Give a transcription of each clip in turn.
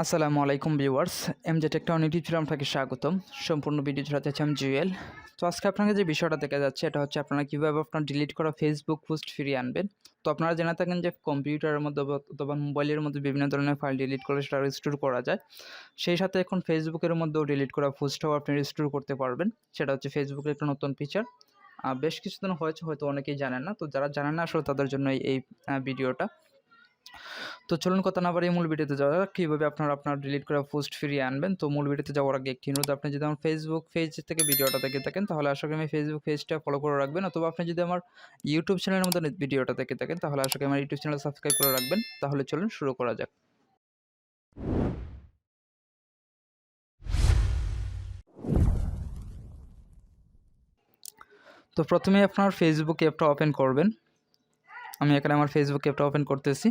আসসালামু আলাইকুম viewers, MJ tech town YouTube চ্যানেলে আপনাকে স্বাগতম। সম্পূর্ণ ভিডিও জুড়ে আছে আমি জুয়েল। তো আজকে আপনাকে যে বিষয়টা দেখা যাচ্ছে এটা হচ্ছে আপনারা কীভাবে আপনার ডিলিট করা ফেসবুক পোস্ট ফিরিয়ে আনবেন। তো আপনারা জেনে থাকেন যে কম্পিউটারের মধ্যে অথবা মোবাইলের মধ্যে বিভিন্ন ধরনের ফাইল ডিলিট করে সেটা রিস্টোর করা যায়। সেই সাথে এখন ফেসবুকের মধ্যেও ডিলিট করা পোস্টটাও আপনি রিস্টোর করতে পারবেন। সেটা হচ্ছে ফেসবুকের একটা নতুন ফিচার। বেশ কিছুদিন হয়েছে, হয়তো অনেকেই জানেন না। তো যারা জানেন না আসলে তাদের জন্য এই ভিডিওটা। তো চলুন কথা না বাড়িয়ে মূল ভিডিওতে যাওয়া যাক, কীভাবে আপনারা আপনার ডিলিট করা পোস্ট ফিরিয়ে আনবেন। তো মূল ভিডিওতে যাওয়ার আগে একটি অনুরোধ, আপনি যদি আমার ফেসবুক পেজ থেকে ভিডিওটা দেখে থাকেন তাহলে আশা করি আমি ফেসবুক পেজটা ফলো করে রাখবেন, অথবা আপনি যদি আমার ইউটিউব চ্যানেলের মধ্যে ভিডিওটা দেখে থাকেন তাহলে আশা করি আমার ইউটিউব চ্যানেল সাবস্ক্রাইব করে রাখবেন। তাহলে চলুন শুরু করা যাক। তো প্রথমে আপনার ফেসবুক অ্যাপটা ওপেন করবেন। আমি এখানে আমার ফেসবুক অ্যাপটা ওপেন করতেছি।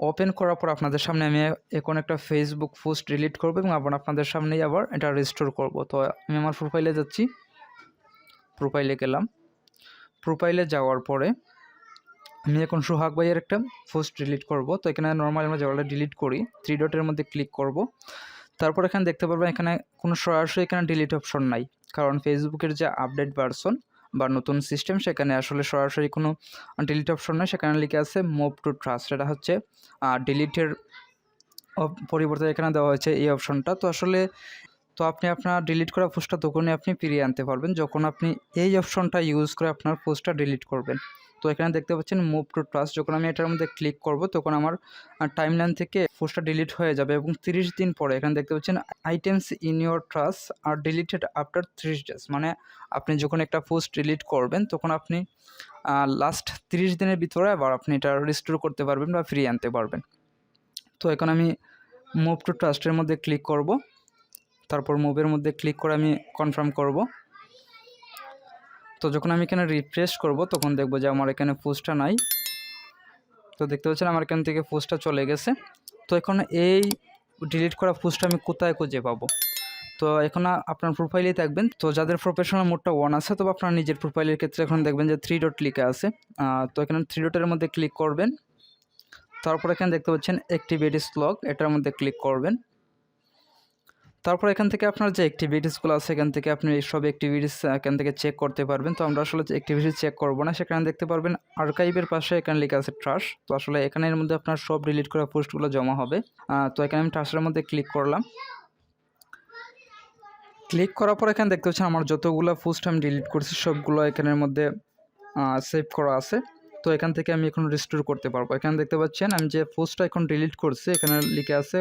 ওপেন করার পর আপনাদের সামনে আমি এখন একটা ফেসবুক পোস্ট ডিলিট করব এবং আপনাদের সামনেই আবার এটা রিস্টোর করব। তো আমি আমার প্রোফাইলে যাচ্ছি, প্রোফাইলে গেলাম। প্রোফাইলে যাওয়ার পরে আমি এখন সোহাগ ভাইয়ের একটা পোস্ট ডিলিট করব। তো এখানে নর্মালি আমরা যেগুলো ডিলিট করি 3 ডটের মধ্যে ক্লিক করব। তারপর এখানে দেখতে পারবেন এখানে কোনো সরাসরি এখানে ডিলিট অপশন নাই, কারণ ফেসবুকের যে আপডেট ভার্সন বা নতুন সিস্টেম সেখানে আসলে সরাসরি কোনো ডিলিট অপশন নয়। সেখানে লিখে আছে মুভ টু ট্রাস্ট, এটা হচ্ছে ডিলিটের পরিবর্তে এখানে দেওয়া হয়েছে এই অপশনটা। তো আসলে আপনি আপনার ডিলিট করা পোস্টটা তখনই আপনি ফিরিয়ে আনতে পারবেন যখন আপনি এই অপশনটা ইউজ করে আপনার পোস্টটা ডিলিট করবেন। তো এখানে দেখতে পাচ্ছেন মুভ টু ট্রাস্ট, যখন আমি এটার মধ্যে ক্লিক করব তখন আমার টাইমলাইন থেকে পোস্টটা ডিলিট হয়ে যাবে এবং 30 দিন পরে এখানে দেখতে পাচ্ছেন items in your trash are deleted after 30 days. মানে আপনি যখন একটা পোস্ট ডিলিট করবেন তখন আপনি লাস্ট 30 দিনের ভিতরে আবার আপনি এটা রিস্টোর করতে পারবেন বা ফিরিয়ে আনতে পারবেন। তো এখন আমি মুভ টু ট্রাস্টের মধ্যে ক্লিক করব। তারপর মুভের মধ্যে ক্লিক করে আমি কনফার্ম করব। তো যখন আমি এখানে রিফ্রেশ করব তখন দেখব যে আমার এখানে পোস্টটা নাই। তো দেখতে পাচ্ছেন আমার এখান থেকে পোস্টটা চলে গেছে। তো এখন এই ডিলিট করা পোস্টটা আমি কোথায় খুঁজে পাবো? তো এখন আপনার প্রোফাইলেই থাকবেন। তো যাদের প্রফেশনাল মোডটা অন আছে, তবে আপনার নিজের প্রোফাইলের ক্ষেত্রে এখন দেখবেন যে 3 ডট লিখা আছে। তো এখানে 3 ডটের মধ্যে ক্লিক করবেন। তারপর এখানে দেখতে পাচ্ছেন অ্যাক্টিভিটিস লগ, এটার মধ্যে ক্লিক করবেন। তারপর এখান থেকে আপনার যে অ্যাক্টিভিটিসগুলো আছে এখান থেকে আপনি সব অ্যাক্টিভিটিস এখান থেকে চেক করতে পারবেন। তো আমরা আসলে অ্যাক্টিভিটিস চেক করব না, সেখানে দেখতে পারবেন আর্কাইভের পাশে এখানে লেখা আছে ট্রাশ। তো আসলে এখানের মধ্যে আপনার সব ডিলিট করা পোস্টগুলো জমা হবে। তো এখানে আমি ট্রাশের মধ্যে ক্লিক করলাম। ক্লিক করার পর এখানে দেখতে পাচ্ছেন আমার যতগুলো পোস্ট আমি ডিলিট করছি সবগুলো এখানের মধ্যে সেভ করা আছে। তো এখান থেকে আমি এখন রিস্টোর করতে পারবো। এখানে দেখতে পাচ্ছেন আমি যে পোস্টটা এখন ডিলিট করছি এখানে লিখে আছে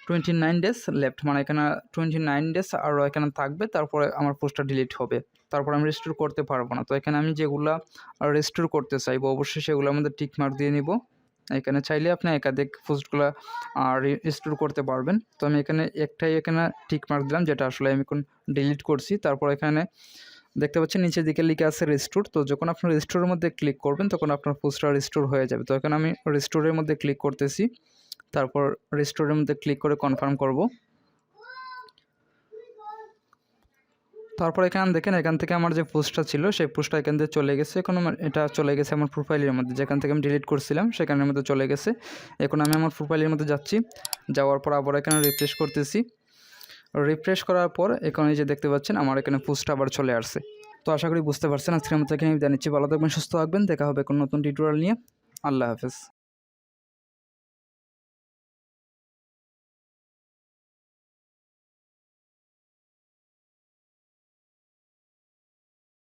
29 ডেজ লেফট, মানে এখানে 29 ডেজ আরও এখানে থাকবে, তারপরে আমার পোস্টটা ডিলিট হবে। তারপর আমি রিস্টোর করতে পারবো না। তো এখানে আমি যেগুলা রিস্টোর করতে চাইবো অবশ্যই সেগুলোর মধ্যে টিক মার্ক দিয়ে নিব। এখানে চাইলে আপনি একাধিক পোস্টগুলো রিস্টোর করতে পারবেন। তো আমি এখানে একটাই এখানে টিক মার্ক দিলাম, যেটা আসলে আমি এখন ডিলিট করছি। তারপর এখানে দেখতে পাচ্ছেন নিচের দিকে লিখে আছে রিস্টোর। তো যখন আপনার রিস্টোরের মধ্যে ক্লিক করবেন তখন আপনার পোস্টটা রিস্টোর হয়ে যাবে। তো এখানে আমি রিস্টোরের মধ্যে ক্লিক করতেছি। তারপর রিস্টোরের মধ্যে ক্লিক করে কনফার্ম করব। তারপর এখানে দেখেন এখান থেকে আমার যে পোস্টটা ছিল সেই পোস্টটা এখান থেকে চলে গেছে। এখন এটা চলে গেছে আমার প্রোফাইলের মধ্যে, যেখান থেকে আমি ডিলিট করছিলাম সেখানের মধ্যে চলে গেছে। এখন আমি আমার প্রোফাইলের মধ্যে যাচ্ছি, যাওয়ার পর আবার এখানে রিফ্রেশ করতেছি। রিফ্রেশ করার পর এখানে যে দেখতে পাচ্ছেন আমার এখানে পোস্টটা আবার চলে আসছে। তো আশা করি বুঝতে পারছেন। আজকের মতো এখানে বিদায় নিচ্ছি। ভালো থাকবেন, সুস্থ থাকবেন। দেখা হবে কোনো নতুন টিউটোরিয়াল নিয়ে। আল্লাহ হাফেজ।